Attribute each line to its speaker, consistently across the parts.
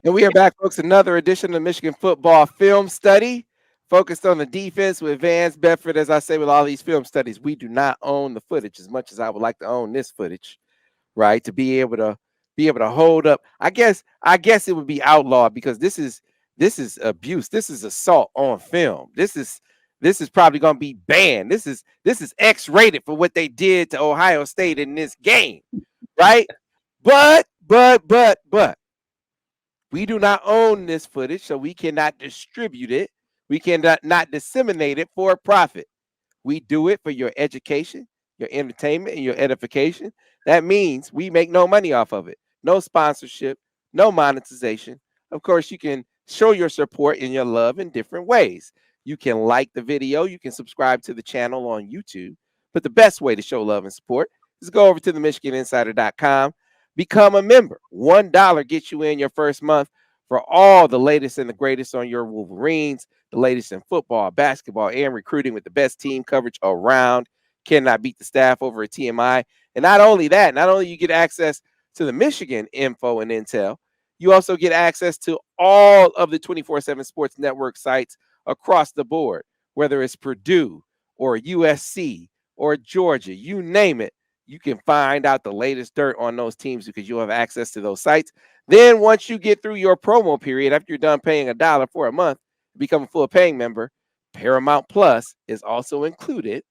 Speaker 1: And we are back, folks. Another edition of Michigan Football Film Study focused on the defense with Vance Bedford. As I say with all these film studies, we do not own the footage as much as I would like to own this footage, right? To be able to hold up. I guess it would be outlawed because this is abuse. This is assault on film. This is probably going to be banned. This is X-rated for what they did to Ohio State in this game, right? But we do not own this footage, so we cannot distribute it. We cannot not disseminate it for profit. We do it for your education, your entertainment, and your edification. That means we make no money off of it. No sponsorship, no monetization. Of course, you can show your support and your love in different ways. You can like the video, you can subscribe to the channel on YouTube. But the best way to show love and support is go over to the MichiganInsider.com. Become a member. $1 gets you in your first month for all the latest and the greatest on your Wolverines, the latest in football, basketball, and recruiting with the best team coverage around. Cannot beat the staff over at TMI. And not only that, not only you get access to the Michigan info and intel, you also get access to all of the 24/7 Sports Network sites across the board, whether it's Purdue or USC or Georgia, you name it. You can find out the latest dirt on those teams because you'll have access to those sites. Then once you get through your promo period, after you're done paying $1 for a month, become a full paying member, Paramount Plus is also included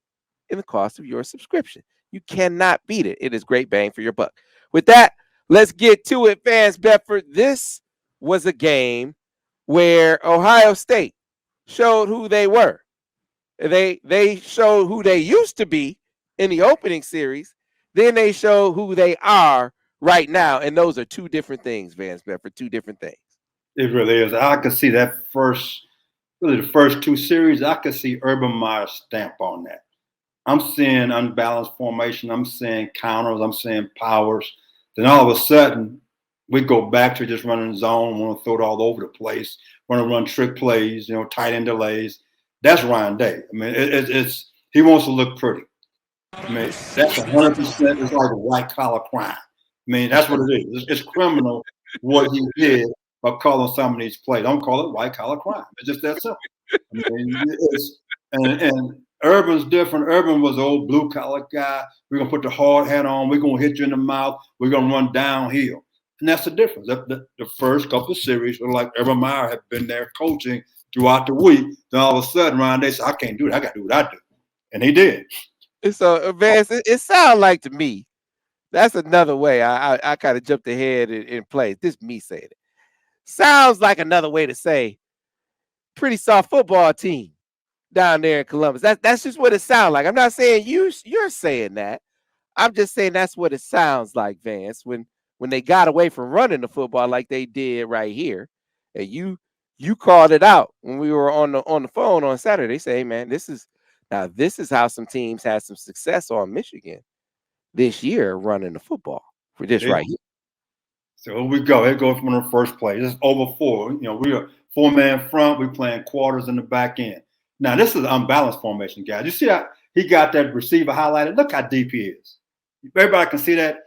Speaker 1: in the cost of your subscription. You cannot beat it. It is great bang for your buck. With that, let's get to it, Vance Bedford. This was a game where Ohio State showed who they were. They showed who they used to be in the opening series. Then they show who they are right now, and those are two different things, Vance Bedford. Two different things.
Speaker 2: It really is. I could see that really the first two series. I could see Urban Meyer's stamp on that. I'm seeing unbalanced formation. I'm seeing counters. I'm seeing powers. Then all of a sudden, we go back to just running zone, want to throw it all over the place, want to run trick plays, tight end delays. That's Ryan Day. I mean, it's he wants to look pretty. I mean, that's 100%. It's like a white collar crime. I mean, that's what it is. It's criminal what he did by calling some of these plays. Don't call it white collar crime. It's just that simple. I mean, and Urban's different. Urban was an old blue collar guy. We're gonna put the hard hat on. We're gonna hit you in the mouth. We're gonna run downhill, and that's the difference. The first couple of series were like Urban Meyer had been there coaching throughout the week. Then all of a sudden, Ryan Day said, "I can't do it. I got to do what I do," and he did.
Speaker 1: So, Vance, it sounds like to me that's another way. I kind of jumped ahead in place. This me saying it sounds like another way to say pretty soft football team down there in Columbus. That's just what it sounds like. I'm not saying you're saying that. I'm just saying that's what it sounds like, Vance. When they got away from running the football like they did right here, and you called it out when we were on the phone on Saturday. Say, hey, man, this is how some teams had some success on Michigan this year running the football for this
Speaker 2: They
Speaker 1: right here.
Speaker 2: So here we go. Here goes from the first play. This is over four. We are four-man front. We're playing quarters in the back end. Now, this is an unbalanced formation, guys. You see how he got that receiver highlighted? Look how deep he is. If everybody can see that,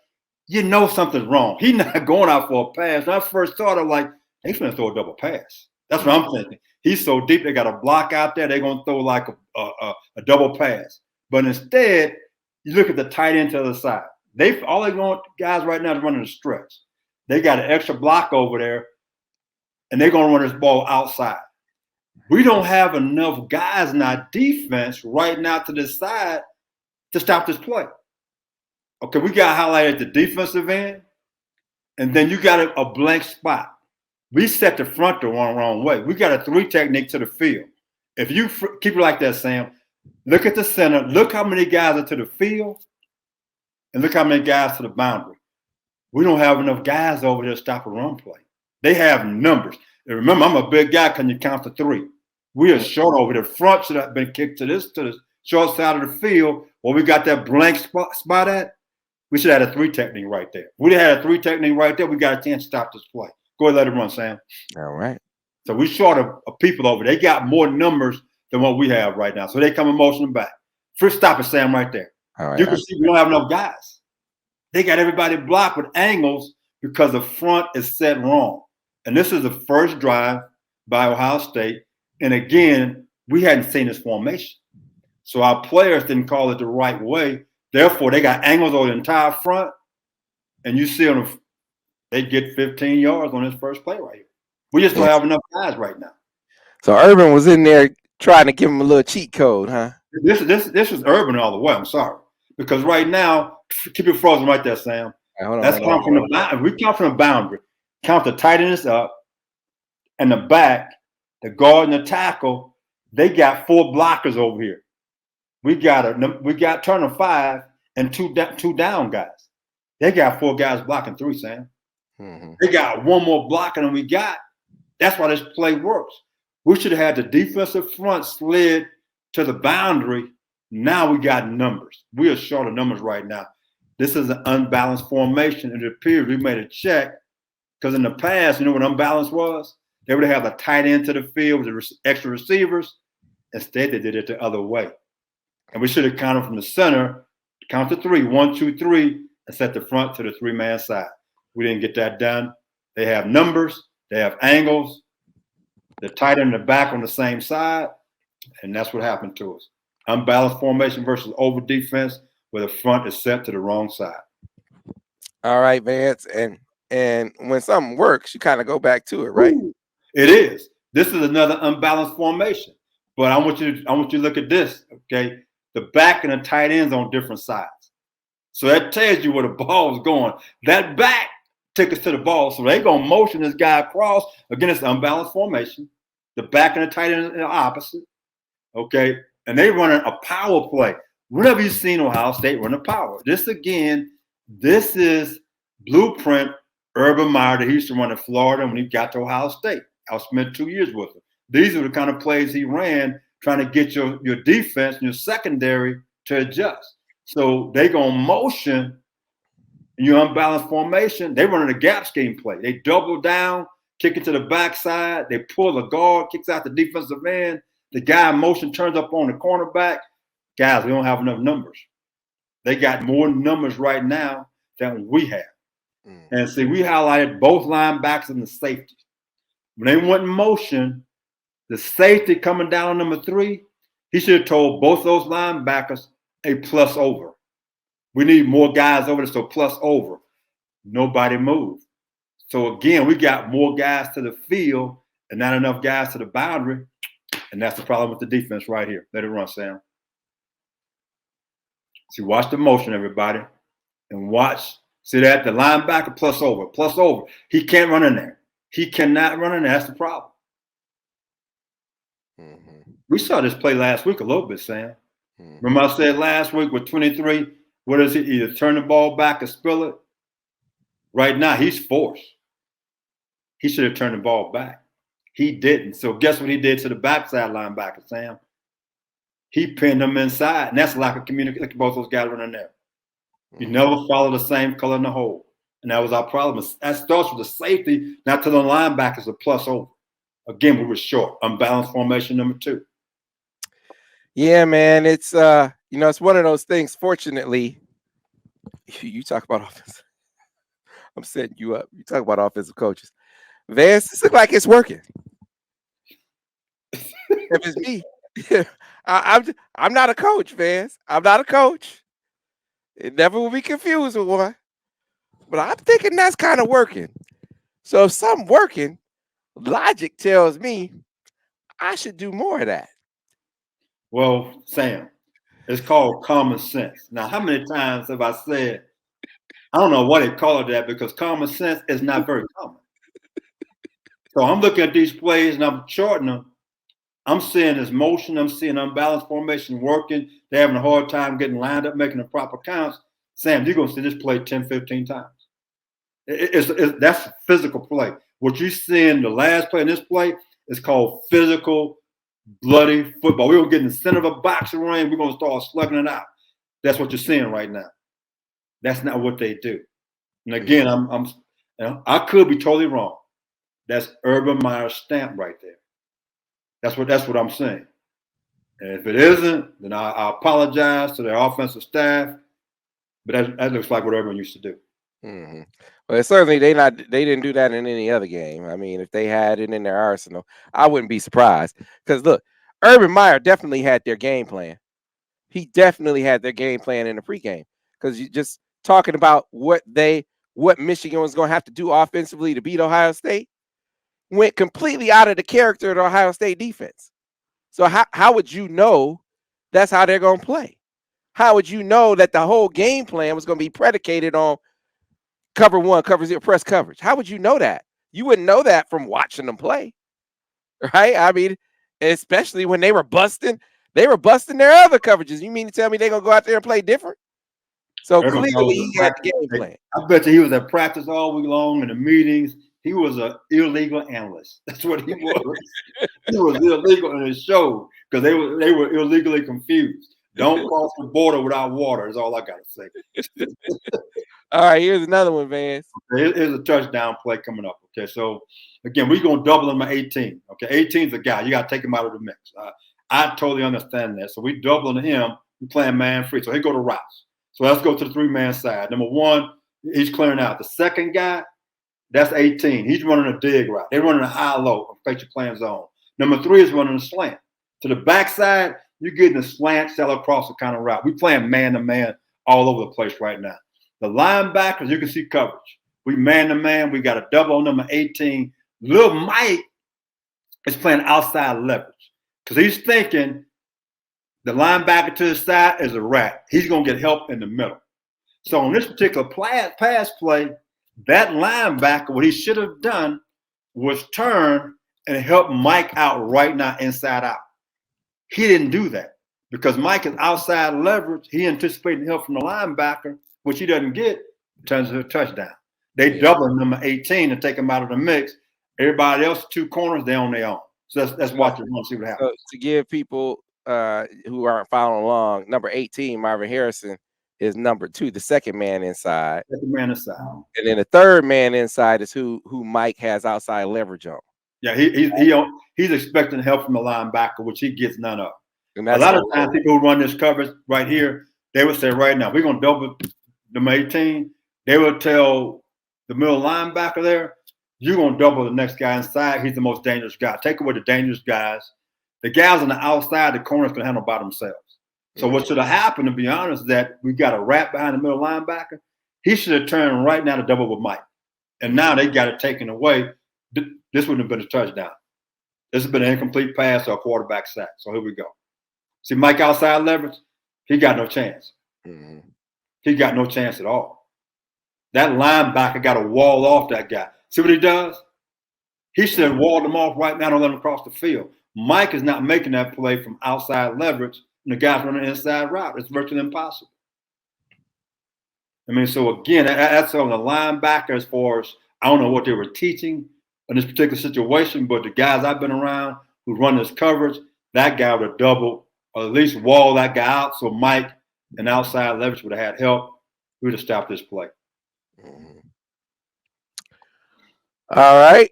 Speaker 2: you know something's wrong. He's not going out for a pass. When I first thought, I'm like, they finna throw a double pass. That's what I'm thinking. He's so deep, they got a block out there. They're going to throw like a double pass. But instead, you look at the tight end to the other side. All they want guys right now is running a stretch. They got an extra block over there, and they're going to run this ball outside. We don't have enough guys in our defense right now to decide to stop this play. Okay, we got highlighted the defensive end, and then you got a blank spot. We set the front the wrong way. We got a three technique to the field. If you keep it like that, Sam, look at the center. Look how many guys are to the field, and look how many guys to the boundary. We don't have enough guys over there to stop a run play. They have numbers. And remember, I'm a big guy. Can you count to three? We are short over there. Front should have been kicked to the short side of the field where we got that blank spot at. We should have had a three technique right there. We had a three technique right there. We got a chance to stop this play. Go ahead, let it run, Sam.
Speaker 1: All right.
Speaker 2: So we short of people over there. They got more numbers than what we have right now. So they come emotional back. First stop it, Sam, right there.
Speaker 1: All right.
Speaker 2: You can see we don't have enough guys. They got everybody blocked with angles because the front is set wrong. And this is the first drive by Ohio State. And again, we hadn't seen this formation. So our players didn't call it the right way. Therefore, they got angles on the entire front. And you see them, they get 15 yards on this first play right here. We just don't have enough guys right now.
Speaker 1: So Urban was in there trying to give him a little cheat code, huh?
Speaker 2: This is Urban all the way. I'm sorry. Because right now, keep it frozen right there, Sam. That's coming from the boundary. We count from the boundary. Count the tight ends up and the back, the guard and the tackle. They got 4 blockers over here. We got Turner 5 and two down guys. They got 4 guys blocking 3, Sam. Mm-hmm. They got 1 more blocking than we got. That's why this play works. We should have had the defensive front slid to the boundary. Now we got numbers. We are short of numbers right now. This is an unbalanced formation. It appears we made a check because in the past, you know what unbalanced was? They would have a tight end to the field with the extra receivers. Instead, they did it the other way. And we should have counted from the center, count to 3, 1, 2, 3, and set the front to the 3-man side. We didn't get that done. They have numbers. They have angles. The tight end and the back on the same side. And that's what happened to us. Unbalanced formation versus over defense where the front is set to the wrong side.
Speaker 1: All right, Vance. And when something works, you kind of go back to it, right?
Speaker 2: Ooh, it is. This is another unbalanced formation. But I want you to look at this, okay? The back and the tight ends on different sides. So that tells you where the ball is going. That back took us to the ball. So they're going to motion this guy across. Again, it's unbalanced formation. The back and the tight end are opposite, okay? And they running a power play. Whenever you've seen Ohio State run a power. This is blueprint Urban Meyer that he used to run in Florida when he got to Ohio State. I spent 2 years with him. These are the kind of plays he ran trying to get your defense and your secondary to adjust. So they going to motion in your unbalanced formation. They running a gap scheme play. They double down, kick it to the backside. They pull the guard, kicks out the defensive end. The guy in motion turns up on the cornerback. Guys, we don't have enough numbers. They got more numbers right now than we have. And see, we highlighted both linebackers and the safety. When they went in motion, the safety coming down on number 3, he should have told both those linebackers a plus over. We need more guys over there, so plus over. Nobody moved. So again, we got more guys to the field and not enough guys to the boundary. And that's the problem with the defense right here. Let it run, Sam. See, watch the motion, everybody. And watch. See that? The linebacker plus over, plus over. He can't run in there. He cannot run in there. That's the problem. Mm-hmm. We saw this play last week a little bit, Sam. Mm-hmm. Remember I said last week with 23, what is he? Either turn the ball back or spill it? Right now, he's forced. He should have turned the ball back. He didn't. So guess what he did to the backside linebacker, Sam? He pinned them inside. And that's lack of communication. Look at both those guys running there. You never follow the same color in the hole. And that was our problem. That starts with the safety, not to the linebackers, a plus over. Again, we were short. Unbalanced formation number 2.
Speaker 1: Yeah, man. It's it's one of those things. Fortunately, you talk about offense. I'm setting you up. You talk about offensive coaches. Vance, this looks like it's working. If it's me, I'm not a coach, Vance. I'm not a coach. It never will be confused with one. But I'm thinking that's kind of working. So if something working, logic tells me I should do more of that.
Speaker 2: Well, Sam, it's called common sense. Now, how many times have I said, I don't know why they call it that, because common sense is not very common. So I'm looking at these plays and I'm shorting them. I'm seeing this motion. I'm seeing unbalanced formation working. They're having a hard time getting lined up, making the proper counts. Sam, you're going to see this play 10, 15 times. That's a physical play. What you see in the last play and this play is called physical, bloody football. We're going to get in the center of a boxing ring. We're going to start slugging it out. That's what you're seeing right now. That's not what they do. And again, I could be totally wrong. That's Urban Meyer's stamp right there. That's what I'm saying. And if it isn't, then I apologize to their offensive staff. But that looks like what everyone used to do.
Speaker 1: Hmm. Well, certainly they didn't do that in any other game. I mean, if they had it in their arsenal, I wouldn't be surprised. Because look, Urban Meyer definitely had their game plan. He definitely had their game plan in the pregame. Because you just talking about what Michigan was going to have to do offensively to beat Ohio State went completely out of the character of the Ohio State defense. So how would you know that's how they're going to play? How would you know that the whole game plan was going to be predicated on cover one, cover zero, press coverage? How would you know that? You wouldn't know that from watching them play, right? I mean, especially when they were busting their other coverages. You mean to tell me they're gonna go out there and play different? So
Speaker 2: Urban
Speaker 1: clearly
Speaker 2: Meyer was
Speaker 1: he
Speaker 2: a
Speaker 1: had
Speaker 2: practice.
Speaker 1: the game plan.
Speaker 2: I bet you he was at practice all week long in the meetings. He was an illegal analyst. That's what he was. He was illegal in his show because they were illegally confused. Don't cross the border without water is all I gotta say.
Speaker 1: All right, here's another one, Vance.
Speaker 2: Here's a touchdown play coming up. Okay, so again, we're gonna double him at 18. Okay, 18's a guy. You gotta take him out of the mix. I totally understand that. So we doubling him. We playing man free. So he go to routes. So let's go to the 3-man side. Number one, he's clearing out. The second guy, that's 18. He's running a dig route. They're running a high-low, face playing zone. Number 3 is running a slant. To the backside, you're getting a slant, sell across the kind of route. We're playing man-to-man all over the place right now. The linebackers, you can see coverage. We man-to-man. We got a double on number 18. Lil Mike is playing outside leverage because he's thinking the linebacker to the side is a rat. He's going to get help in the middle. So on this particular pass play, that linebacker, what he should have done was turn and help Mike out right now inside out. He didn't do that because Mike is outside leverage. He anticipating help from the linebacker, which he doesn't get, turns into a touchdown. They double number 18 and take him out of the mix. Everybody else, 2 corners, they're on their own. So let's watch it and see what happens.
Speaker 1: So to give people who aren't following along, number 18, Marvin Harrison, is number 2, the second man inside.
Speaker 2: Second man inside.
Speaker 1: And then the third man inside is who Mike has outside leverage on.
Speaker 2: Yeah, he's expecting help from the linebacker, which he gets none of.
Speaker 1: And
Speaker 2: A lot of times people who run this coverage right here, they would say right now, we're going to double number 18. They would tell the middle linebacker there, you're going to double the next guy inside. He's the most dangerous guy. Take away the dangerous guys. The guys on the outside, the corners can handle by themselves. So what should have happened, to be honest, is that we got a rat behind the middle linebacker. He should have turned right now to double with Mike. And now they got it taken away. This wouldn't have been a touchdown. This has been an incomplete pass or a quarterback sack. So here we go. See Mike outside leverage? He got no chance.
Speaker 1: Mm-hmm.
Speaker 2: He got no chance at all. That linebacker got to wall off that guy. See what he does? He should have walled him off right now and let him cross the field. Mike is not making that play from outside leverage, and the guy's running inside route. It's virtually impossible. I mean, so again, that's on the linebacker as far as I don't know what they were teaching in this particular situation, but the guys I've been around who run this coverage, that guy would have doubled or at least wall that guy out so Mike and outside leverage would have had help. We would have stopped this play.
Speaker 1: Mm-hmm. All right.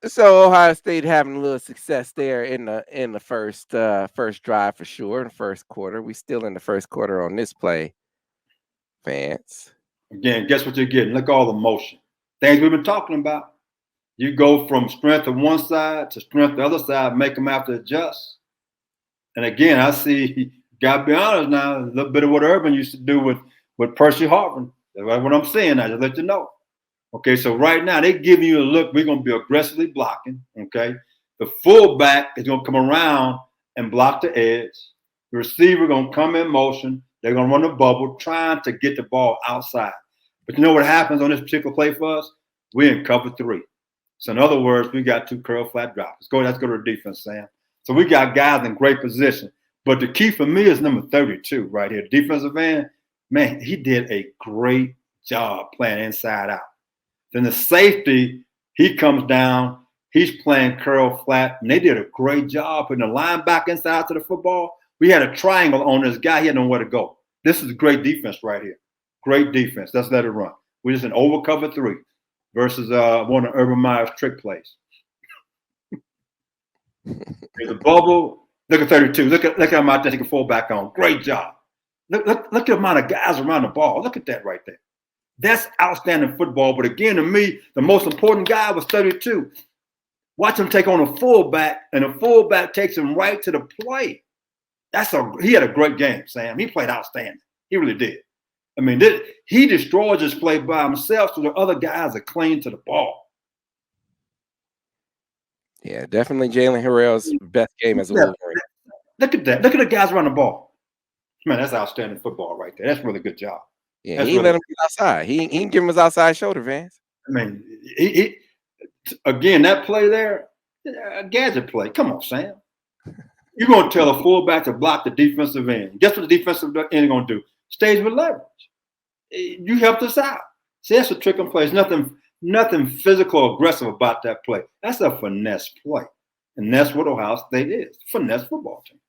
Speaker 1: So Ohio State having a little success there in the first drive for sure, in the first quarter. We still in the first quarter on this play, Vance.
Speaker 2: Again, guess what you're getting? Look at all the motion. Things we've been talking about. You go from strength on one side to strength the other side, make them have to adjust. And again, I see, gotta be honest now, a little bit of what Urban used to do with Percy Harvin. That's what I'm saying. I just let you know. Okay, so right now they're giving you a look. We're going to be aggressively blocking. Okay, the fullback is going to come around and block the edge. The receiver going to come in motion. They're going to run the bubble, trying to get the ball outside. But you know what happens on this particular play for us? We're in cover 3. So in other words, we got 2 curl flat drops. Let's go to the defense, Sam. So we got guys in great position. But the key for me is number 32 right here, defensive end. Man, he did a great job playing inside out. Then the safety, he comes down. He's playing curl flat, and they did a great job putting the linebacker inside to the football. We had a triangle on this guy. He had nowhere to go. This is great defense right here. Great defense. Let's let it run. We're just in over cover 3 versus one of Urban Meyer's trick plays. There's a bubble. Look at 32. Look at him out there taking fullback on. Great job. Look at the amount of guys around the ball. Look at that right there. That's outstanding football. But again, to me, the most important guy was 32. Watch him take on a fullback, and a fullback takes him right to the plate. He had a great game, Sam. He played outstanding. He really did. I mean, he destroyed this play by himself, so the other guys are clinging to the ball.
Speaker 1: Yeah, definitely Jalen Harrell's best game as a Wolverine.
Speaker 2: Look at that. Look at the guys running the ball. Man, that's outstanding football right there. That's really good job.
Speaker 1: Yeah, he let him get outside. He didn't give him his outside shoulder, Vance.
Speaker 2: I mean, again, that play there, a gadget play. Come on, Sam. You're going to tell a fullback to block the defensive end. Guess what the defensive end is going to do? Stays with leverage. You helped us out. See, that's a trick and play. There's nothing physical or aggressive about that play. That's a finesse play. And that's what Ohio State is. Finesse football team.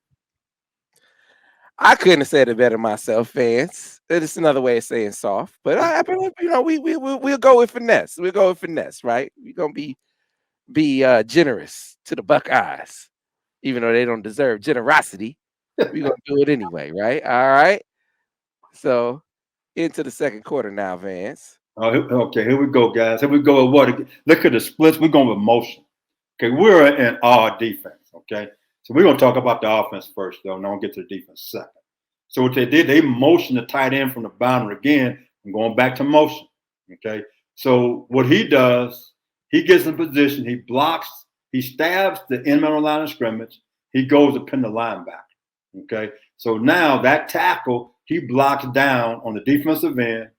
Speaker 1: I couldn't have said it better myself, Vance. It's another way of saying soft. But we'll go with finesse. We'll go with finesse, right? We're going to be generous to the Buckeyes. Even though they don't deserve generosity, we're going to do it anyway, right? All right. So into the second quarter now, Vance.
Speaker 2: Oh, okay, here we go, guys. Here we go with what? Look at the splits. We're going with motion. Okay, we're in our defense, okay? So we're going to talk about the offense first, though, and I'll get to the defense second. So what they did, they motioned the tight end from the boundary again. I'm going back to motion, okay? So what he does, he gets in position, he blocks, he stabs the end on the line of scrimmage, he goes to pin the linebacker, okay? So now that tackle, he blocks down on the defensive end.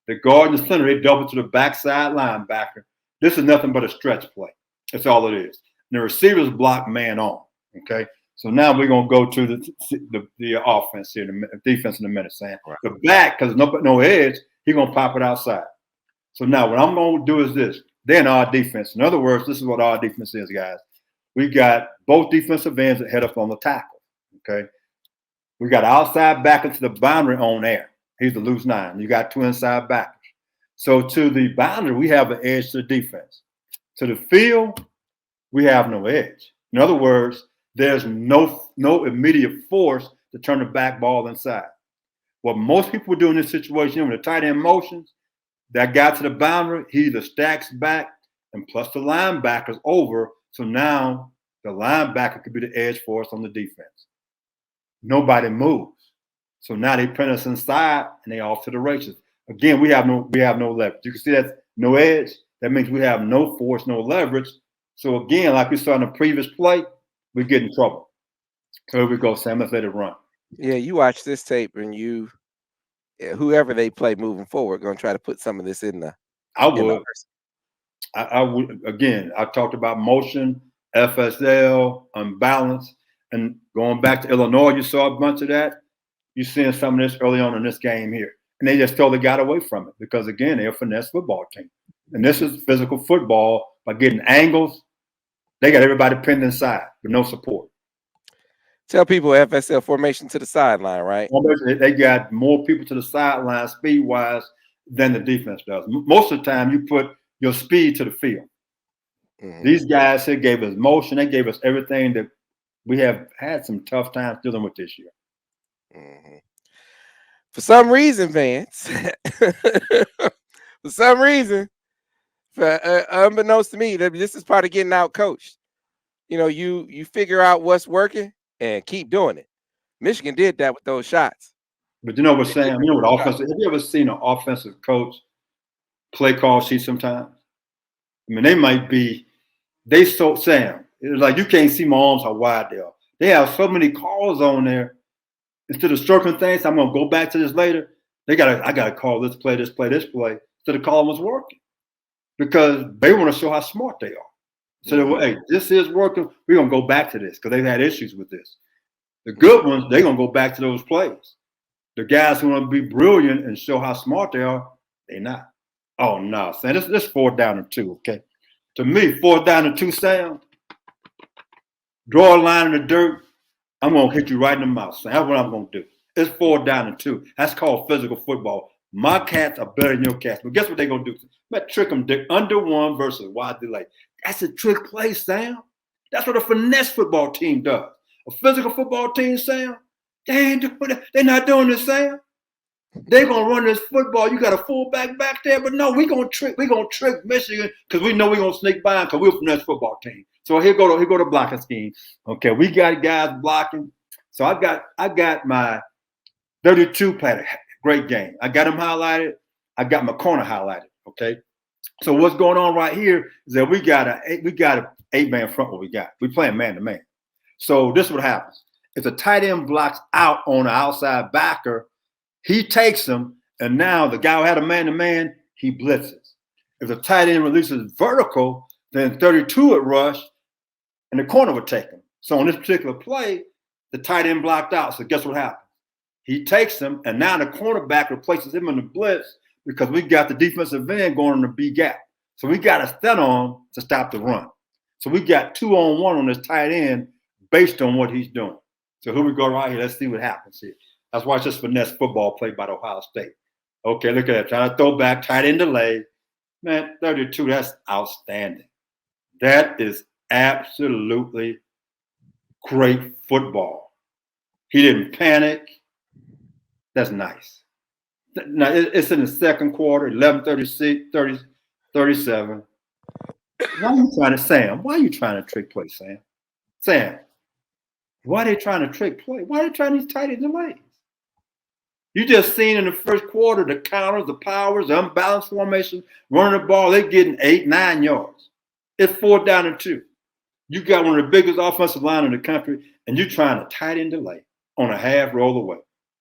Speaker 2: The guard and the center, they double to the backside linebacker. This is nothing but a stretch play. That's all it is. And the receivers block man on, okay? So now we're going to go to the offense here, the defense in a minute, Sam. Right. The back, because no edge, he's going to pop it outside. So now what I'm going to do is this. Then our defense. In other words, this is what our defense is, guys. We got both defensive ends that head up on the tackle, okay? We got outside backer to the boundary on air. He's the loose 9. You got 2 inside backers. So to the boundary, we have an edge to the defense. To the field, we have no edge. In other words, there's no immediate force to turn the back ball inside. What most people do in this situation, when the tight end motions, that guy to the boundary, he either stacks back and plus the linebackers over. So now the linebacker could be the edge for us on the defense. Nobody moves. So now they print us inside and they off to the races. Again, we have no leverage. You can see that's no edge. That means we have no force, no leverage. So again, like we saw in the previous play, we get in trouble. So here we go, Sam. Let's let it run.
Speaker 1: Yeah, you watch this tape and whoever they play moving forward, going to try to put some of this in the.
Speaker 2: I would. I would. Again, I talked about motion, FSL, unbalanced, and going back to Illinois, you saw a bunch of that. You're seeing some of this early on in this game here. And they just totally got away from it because, again, they're a finesse football team. And this is physical football by getting angles. They got everybody pinned inside with no support.
Speaker 1: Tell people FSL formation to the sideline, right?
Speaker 2: They got more people to the sideline speed-wise than the defense does. Most of the time, you put your speed to the field. Mm-hmm. These guys here gave us motion. They gave us everything that we have had some tough times dealing with this year.
Speaker 1: Mm-hmm. For some reason, Vance, unbeknownst to me, this is part of getting out coached. You know, you figure out what's working and keep doing it. Michigan did that with those shots.
Speaker 2: But you know what, Sam? You know what offensive? Have you ever seen an offensive coach play call sheet sometimes? I mean, they might be. Sam, it's like you can't see my arms how wide they are. They have so many calls on there. Instead of circling things, I'm gonna go back to this later. I gotta call this play. Instead of calling what's working, because they want to show how smart they are. So hey, this is working. We're gonna go back to this because they've had issues with this. The good ones, they're gonna go back to those plays. The guys who want to be brilliant and show how smart they are, they're not. Oh no, Sam, this 4th down and 2. Okay, to me, 4th down and 2, Sam. Draw a line in the dirt. I'm going to hit you right in the mouth. Sam. That's what I'm going to do. It's 4th down and 2. That's called physical football. My cats are better than your cats. But guess what they're going to do? Let's trick them. They're under 1 versus wide delay. That's a trick play, Sam. That's what a finesse football team does. A physical football team, Sam, they ain't doing that. They're not doing this, Sam. They're gonna run this football. You got a fullback back there, but no, we're gonna trick Michigan because we know we're gonna sneak by because we're from this football team. So here go the blocking scheme. Okay, we got guys blocking. So I got my 32 pattern. Great game. I got him highlighted. I got my corner highlighted. Okay. So what's going on right here is that we got a 8-man front. What we got? We playing man to man. So this is what happens. If the tight end blocks out on the outside backer, he takes him, and now the guy who had a man to man, he blitzes. If the tight end releases vertical, then 32 would rush, and the corner would take him. So on this particular play, the tight end blocked out. So guess what happens? He takes him, and now the cornerback replaces him in the blitz because we got the defensive end going in the B gap. So we got to stand on to stop the run. So we got 2-on-1 on this tight end based on what he's doing. So here we go right here. Let's see what happens here. Let's watch this finesse football played by Ohio State. Okay, look at that. Trying to throw back, tight end delay. Man, 32, that's outstanding. That is absolutely great football. He didn't panic. That's nice. Now, it's in the second quarter, 11:36, 37. Why are you trying to, Sam? Why are you trying to trick play, Sam? Sam, why are they trying to trick play? Why are they trying these tight end delays? You just seen in the first quarter the counters, the powers, the unbalanced formation, running the ball, they're getting 8, 9 yards. It's 4th down and 2. You got one of the biggest offensive line in the country, and you're trying to tight end delay on a half roll away.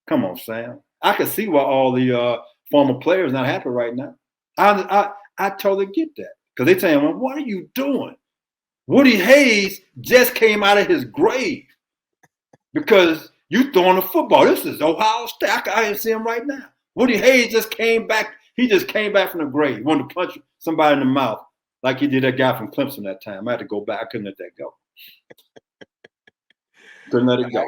Speaker 2: Come on, Sam. I can see why all the former players not happy right now. I totally get that. Because they're saying, well, what are you doing? Woody Hayes just came out of his grave because you throwing the football. This is Ohio State. I can see him right now. Woody Hayes just came back. He just came back from the grave. He wanted to punch somebody in the mouth like he did that guy from Clemson that time. I had to go back. I couldn't let that go. Couldn't let it go.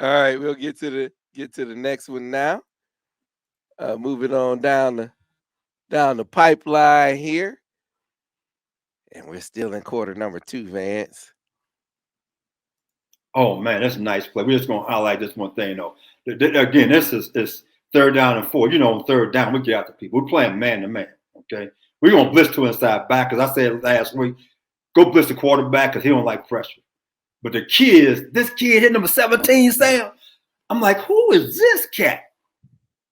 Speaker 1: All right. We'll get to the next one now. Moving on down the pipeline here. And we're still in quarter number 2, Vance.
Speaker 2: Oh, man, that's a nice play. We're just going to highlight this one thing, though. Again, this is 3rd down and 4. You know, on 3rd down, we get after people. We're playing man-to-man, okay? We're going to blitz 2 inside back, because I said last week, go blitz the quarterback because he don't like pressure. But this kid hit number 17, Sam. I'm like, who is this cat?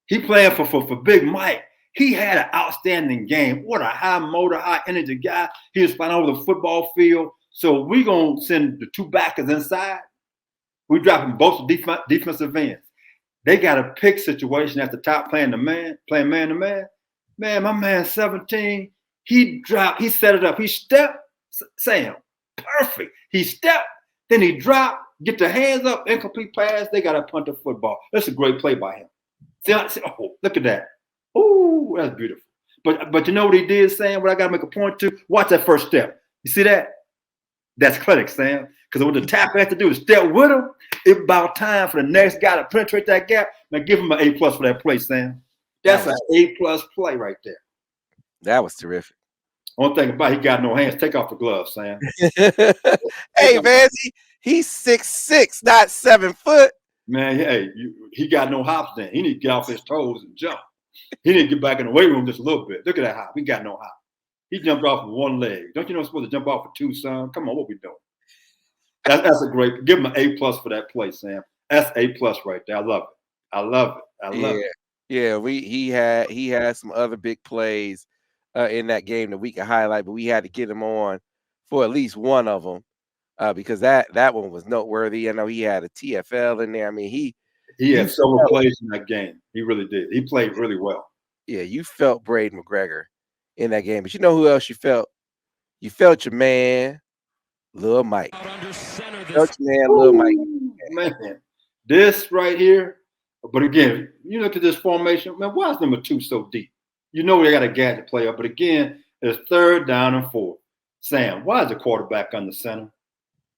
Speaker 2: He playing for Big Mike. He had an outstanding game. What a high motor, high energy guy. He was flying over the football field. So we're going to send the 2 backers inside. We're dropping both defensive ends. They got a pick situation at the top playing man to man. Man, my man 17, he set it up. He stepped, Sam, perfect. He stepped, then he dropped, get the hands up, incomplete pass. They got to punt the football. That's a great play by him. See, oh, look at that. Ooh, that's beautiful. But you know what he did, Sam? What I got to make a point to? Watch that first step. You see that? That's clinic, Sam. Because what the tap has to do is step with him. It's about time for the next guy to penetrate that gap. Now give him an A+ for that play, Sam. That's an A+ play right there.
Speaker 1: That was terrific.
Speaker 2: One thing about it, he got no hands. Take off the gloves, Sam.
Speaker 1: Hey, Vance, he's 6'6", not 7 foot.
Speaker 2: Man, hey, he got no hops then. He need to get off his toes and jump. He need to get back in the weight room just a little bit. Look at that hop. He got no hop. He jumped off with 1 leg. Don't you know I'm supposed to jump off with 2, son? Come on, what we doing? That's a great. Give him an A+ for that play, Sam. That's A+ right there. I love it.
Speaker 1: Yeah. He had some other big plays in that game that we can highlight, but we had to get him on for at least one of them because that one was noteworthy. I know he had a TFL in there. I mean, he
Speaker 2: had several plays in that game. He really did. He played really well.
Speaker 1: Yeah, you felt Braden McGregor in that game, but you know who else you felt? You felt your man, Lil Mike.
Speaker 2: Man, this right here. But again, you look at this formation, man, why is number 2 so deep? You know they got a gadget player, but again, it's 3rd down and 4. Sam, why is the quarterback on the center?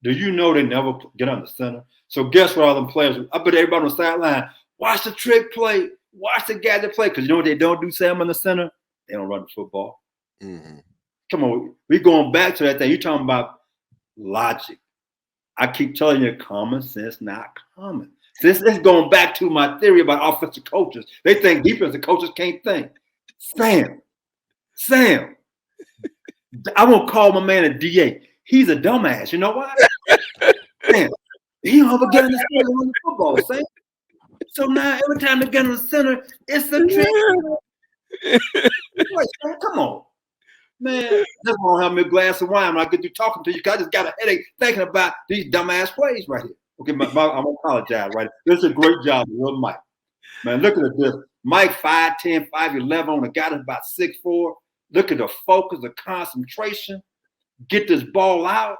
Speaker 2: Do you know they never get on the center? So guess what all them players, I bet everybody on the sideline, watch the trick play, watch the gadget play, because you know what they don't do, Sam, on the center? They don't run the football.
Speaker 1: Mm-hmm.
Speaker 2: Come on, we going back to that thing. You're talking about logic. I keep telling you, common sense not common. This is going back to my theory about offensive coaches. They think defensive coaches can't think. Sam, I won't call my man a DA. He's a dumbass. You know why? Sam, he don't ever get in the center on the football, Sam. So now every time they get in the center, it's a trick. Come on. Man, that's why I have me a glass of wine when I get through talking to you. I just got a headache thinking about these dumbass plays right here. Okay, I'm gonna apologize, right? This is a great job, little Mike. Man, look at this. Mike 5'10", 5'11" on a guy that's about 6'4". Look at the focus, the concentration. Get this ball out.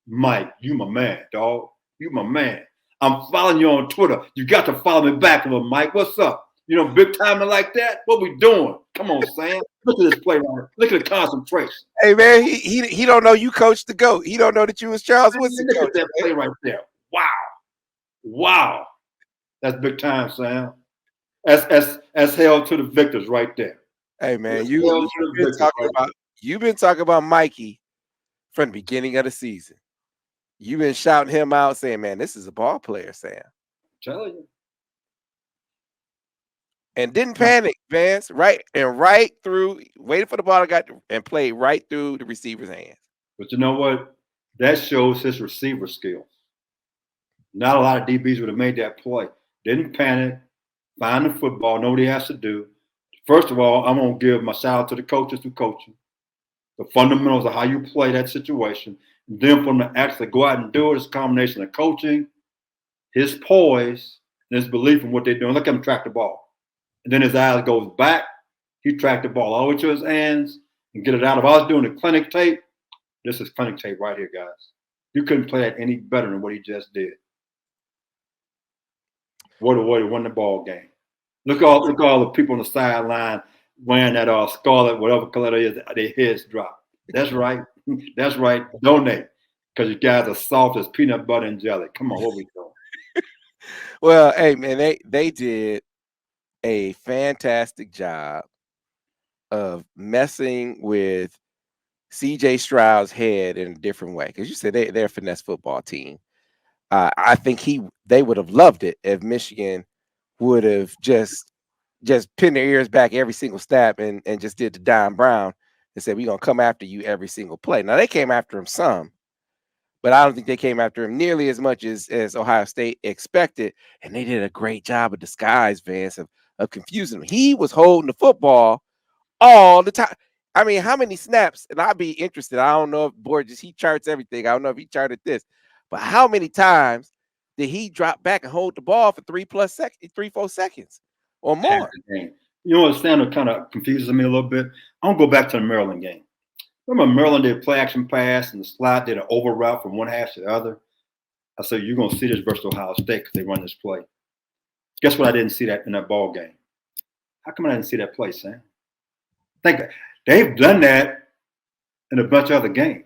Speaker 2: Mike, you my man, dog. You my man. I'm following you on Twitter. You got to follow me back, little Mike. What's up? You know, big timing like that? What we doing? Come on, Sam. Look at this play right here. Look at the concentration.
Speaker 1: Hey, man, he don't know you coached the GOAT. He don't know that you was Charles Woodson.
Speaker 2: Look at that play right there. Wow. That's big time, Sam. That's hell to the victors right there.
Speaker 1: Hey, man, you've been talking about Mikey from the beginning of the season. You've been shouting him out, saying, man, this is a ball player, Sam. I'm
Speaker 2: telling you.
Speaker 1: And didn't panic, Vance. Right through, waited for the ball and played right through the receiver's hands.
Speaker 2: But you know what? That shows his receiver skills. Not a lot of DBs would have made that play. Didn't panic, find the football, know what he has to do. First of all, I'm going to give my shout out to the coaches who coaching. The fundamentals of how you play that situation. And then for them to actually go out and do it, it's a combination of coaching, his poise, and his belief in what they're doing. Look at him track the ball. And then his eyes goes back. He tracked the ball all the way to his hands and get it out. If I was doing a clinic tape, this is clinic tape right here, guys. You couldn't play that any better than what he just did. What a way to win the ball game. Look all the people on the sideline wearing that scarlet, whatever color it is, their heads drop. That's right. That's right. Donate. Because you guys are soft as peanut butter and jelly. Come on, what we doing?
Speaker 1: Well, hey, man, they did a fantastic job of messing with CJ Stroud's head in a different way. Because you said they're a finesse football team. I think they would have loved it if Michigan would have just pinned their ears back every single snap and just did the Don Brown and said, we're going to come after you every single play. Now, they came after him some, but I don't think they came after him nearly as much as Ohio State expected. And they did a great job of disguise, Vance, of confusing him. He was holding the football all the time. I mean, how many snaps? And I'd be interested. I don't know if Borges, he charts everything. I don't know if he charted this. But how many times did he drop back and hold the ball for 3-4 seconds or more?
Speaker 2: You know what, Stan, kind of confuses me a little bit? I'm going to go back to the Maryland game. Remember Maryland did play action pass and the slot did an over route from one half to the other? I said, you're going to see this versus Ohio State because they run this play. Guess what? I didn't see that in that ball game. How come I didn't see that play, Sam? Think they've done that in a bunch of other games.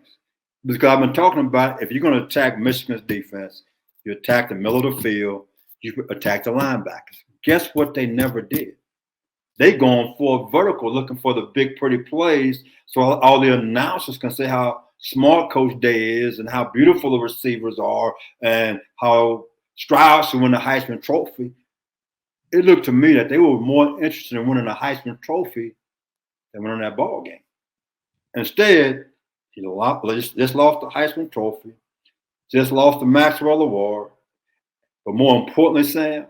Speaker 2: Because I've been talking about if you're going to attack Michigan's defense, you attack the middle of the field, you attack the linebackers. Guess what they never did? They going for a vertical, looking for the big, pretty plays, so all the announcers can say how smart Coach Day is and how beautiful the receivers are and how Stroud should win the Heisman Trophy. It looked to me that they were more interested in winning the Heisman Trophy than winning that ball game. Instead, he just lost the Heisman Trophy, just lost the Maxwell Award, but more importantly, Sam,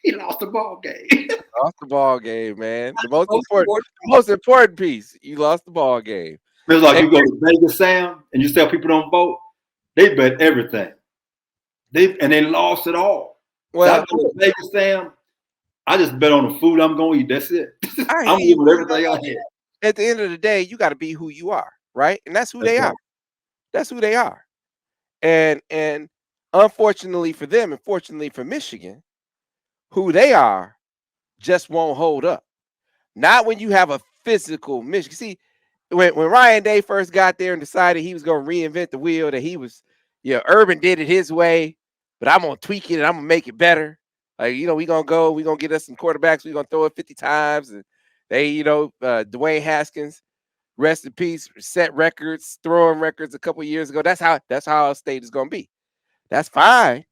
Speaker 2: he lost the ball game.
Speaker 1: Lost the ball game, man. The most important piece. You lost the ball game.
Speaker 2: It's like you go to Vegas, Sam, and you tell people don't vote. They bet everything. They lost it all. Well, I go to Vegas, Sam. I just bet on the food I'm going to eat. That's it. I'm giving everything I had.
Speaker 1: At the end of the day, you got to be who you are, right? And that's who they are. That's who they are. And unfortunately for them, and fortunately for Michigan, who they are just won't hold up. Not when you have a physical Michigan. See, when Ryan Day first got there and decided he was going to reinvent the wheel, that he was, Urban did it his way, but I'm going to tweak it and I'm going to make it better. Like, we're going to get us some quarterbacks. We're going to throw it 50 times. And they, Dwayne Haskins, rest in peace, set records, throwing records a couple of years ago. That's how our state is going to be. That's fine.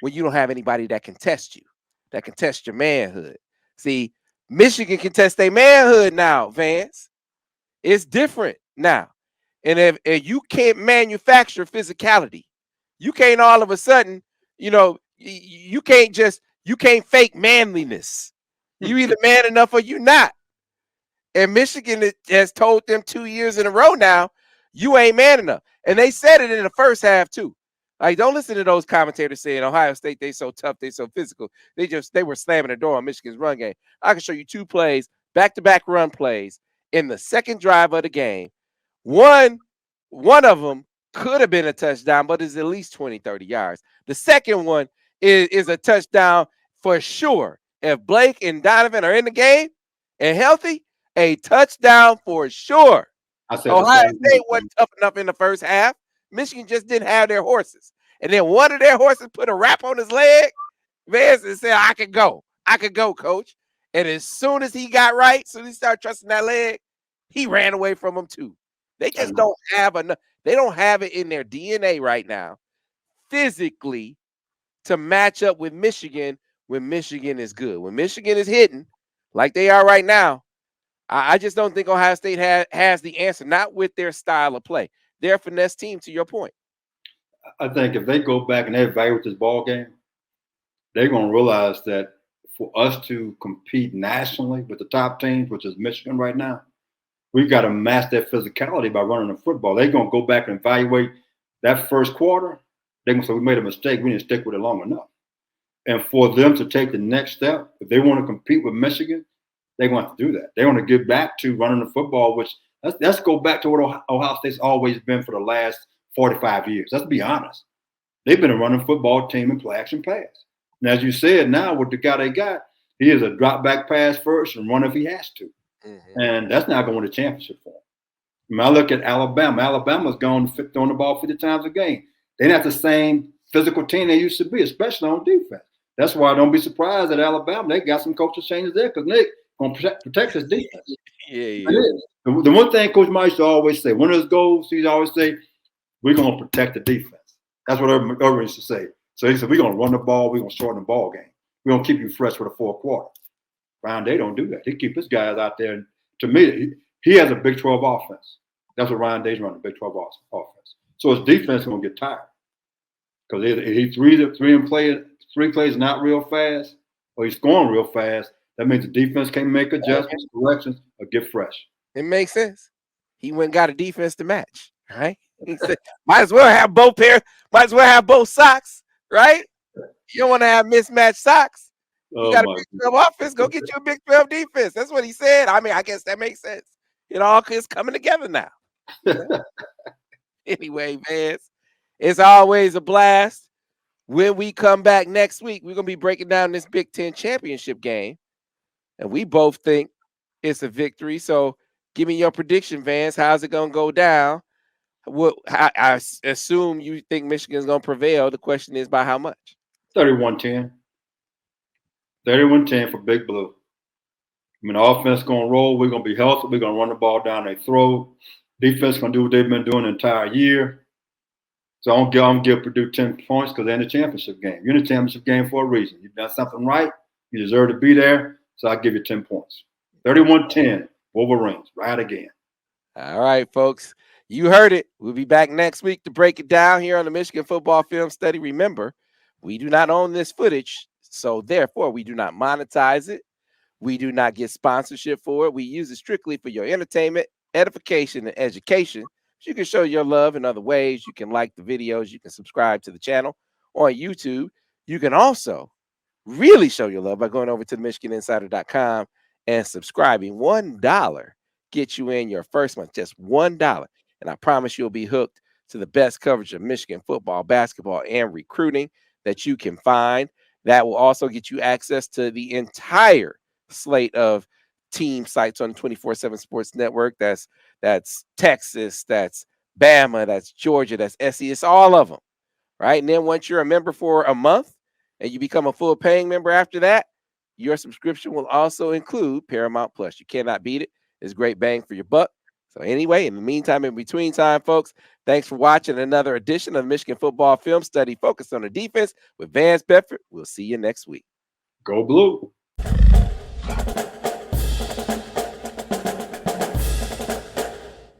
Speaker 1: when you don't have anybody that can test you, that can test your manhood. See, Michigan can test their manhood now, Vance. It's different now. And if you can't manufacture physicality, you can't all of a sudden, you can't fake manliness. You either man enough or you not. And Michigan has told them 2 years in a row now, you ain't man enough. And they said it in the first half too. Like, don't listen to those commentators saying Ohio State, they so tough, they so physical. They were slamming the door on Michigan's run game. I can show you 2 plays, back-to-back run plays in the second drive of the game. One of them could have been a touchdown, but it's at least 20, 30 yards. The second one is a touchdown for sure. If Blake and Donovan are in the game and healthy, a touchdown for sure.
Speaker 2: I said the
Speaker 1: Ohio
Speaker 2: same
Speaker 1: State
Speaker 2: thing.
Speaker 1: wasn't tough enough in the first half. Michigan just didn't have their horses. And then one of their horses put a wrap on his leg. Vance said, I could go, coach. And as soon as he got right, as soon as he started trusting that leg, he ran away from him too. They just don't have enough. They don't have it in their DNA right now, physically, to match up with Michigan when Michigan is good. When Michigan is hitting like they are right now, I just don't think Ohio State has the answer, not with their style of play. They're a finesse team, to your point.
Speaker 2: I think if they go back and they evaluate this ball game, they're going to realize that for us to compete nationally with the top teams, which is Michigan right now, we've got to match that physicality by running the football. They're going to go back and evaluate that first quarter. They're going to say, we made a mistake. We didn't stick with it long enough. And for them to take the next step, if they want to compete with Michigan, they're going to have to do that. They want to get back to running the football, which let's go back to what Ohio State's always been for the last 45 years. Let's be honest. They've been a running football team and play action pass. And as you said, now with the guy they got, he is a drop back pass first and run if he has to. Mm-hmm. And that's not going to win a championship for him. I mean, I look at Alabama. Alabama's gone throwing the ball 50 times a game. They're not the same physical team they used to be, especially on defense. That's why I don't be surprised at Alabama. They got some coaching changes there because Nick going to protect his defense.
Speaker 1: Yeah.
Speaker 2: The one thing Coach Mike used to always say, when there's goals, he'd always say, we're going to protect the defense. That's what everyone used to say. So he said, we're going to run the ball. We're going to shorten the ball game. We're going to keep you fresh for the fourth quarter. Ryan Day don't do that. He keep his guys out there. And to me, he has a Big 12 offense. That's what Ryan Day's running, Big 12 offense. So his defense is going to get tired. Because he three plays not real fast, or he's scoring real fast. That means the defense can't make adjustments, corrections, or get fresh.
Speaker 1: It makes sense. He went and got a defense to match, right? He said, might as well have both socks, right? You don't want to have mismatched socks. You got a Big 12 offense, go get you a Big 12 defense. That's what he said. I mean, I guess that makes sense. It all is coming together now. Anyway, Vance, it's always a blast. When we come back next week, we're going to be breaking down this Big Ten championship game. And we both think it's a victory. So give me your prediction, Vance. How's it going to go down? I assume you think Michigan's going to prevail. The question is by how much?
Speaker 2: 31-10. 31-10 for Big Blue. I mean, the offense going to roll. We're going to be healthy. We're going to run the ball down their throat. Defense going to do what they've been doing the entire year. So I'm going to give Purdue 10 points because they're in the championship game. You're in the championship game for a reason. You've done something right. You deserve to be there. So I'll give you 10 points. 31-10, Wolverines. Right again.
Speaker 1: All right, folks. You heard it. We'll be back next week to break it down here on the Michigan Football Film Study. Remember, we do not own this footage, so therefore we do not monetize it. We do not get sponsorship for it. We use it strictly for your entertainment, edification, and education. You can show your love in other ways. You can like the videos. You can subscribe to the channel on YouTube. You can also really show your love by going over to MichiganInsider.com and subscribing. $1 gets you in your first month, just $1. And I promise you'll be hooked to the best coverage of Michigan football, basketball, and recruiting that you can find. That will also get you access to the entire slate of team sites on the 24/7 Sports Network. That's Texas, that's Bama, that's Georgia, that's SC. It's all of them, right? And then once you're a member for a month and you become a full paying member after that, your subscription will also include Paramount Plus. You cannot beat it. It's great bang for your buck. So anyway, in the meantime, in between time, folks, thanks for watching another edition of Michigan Football Film Study focused on the defense with Vance Bedford. We'll see you next week.
Speaker 2: Go Blue.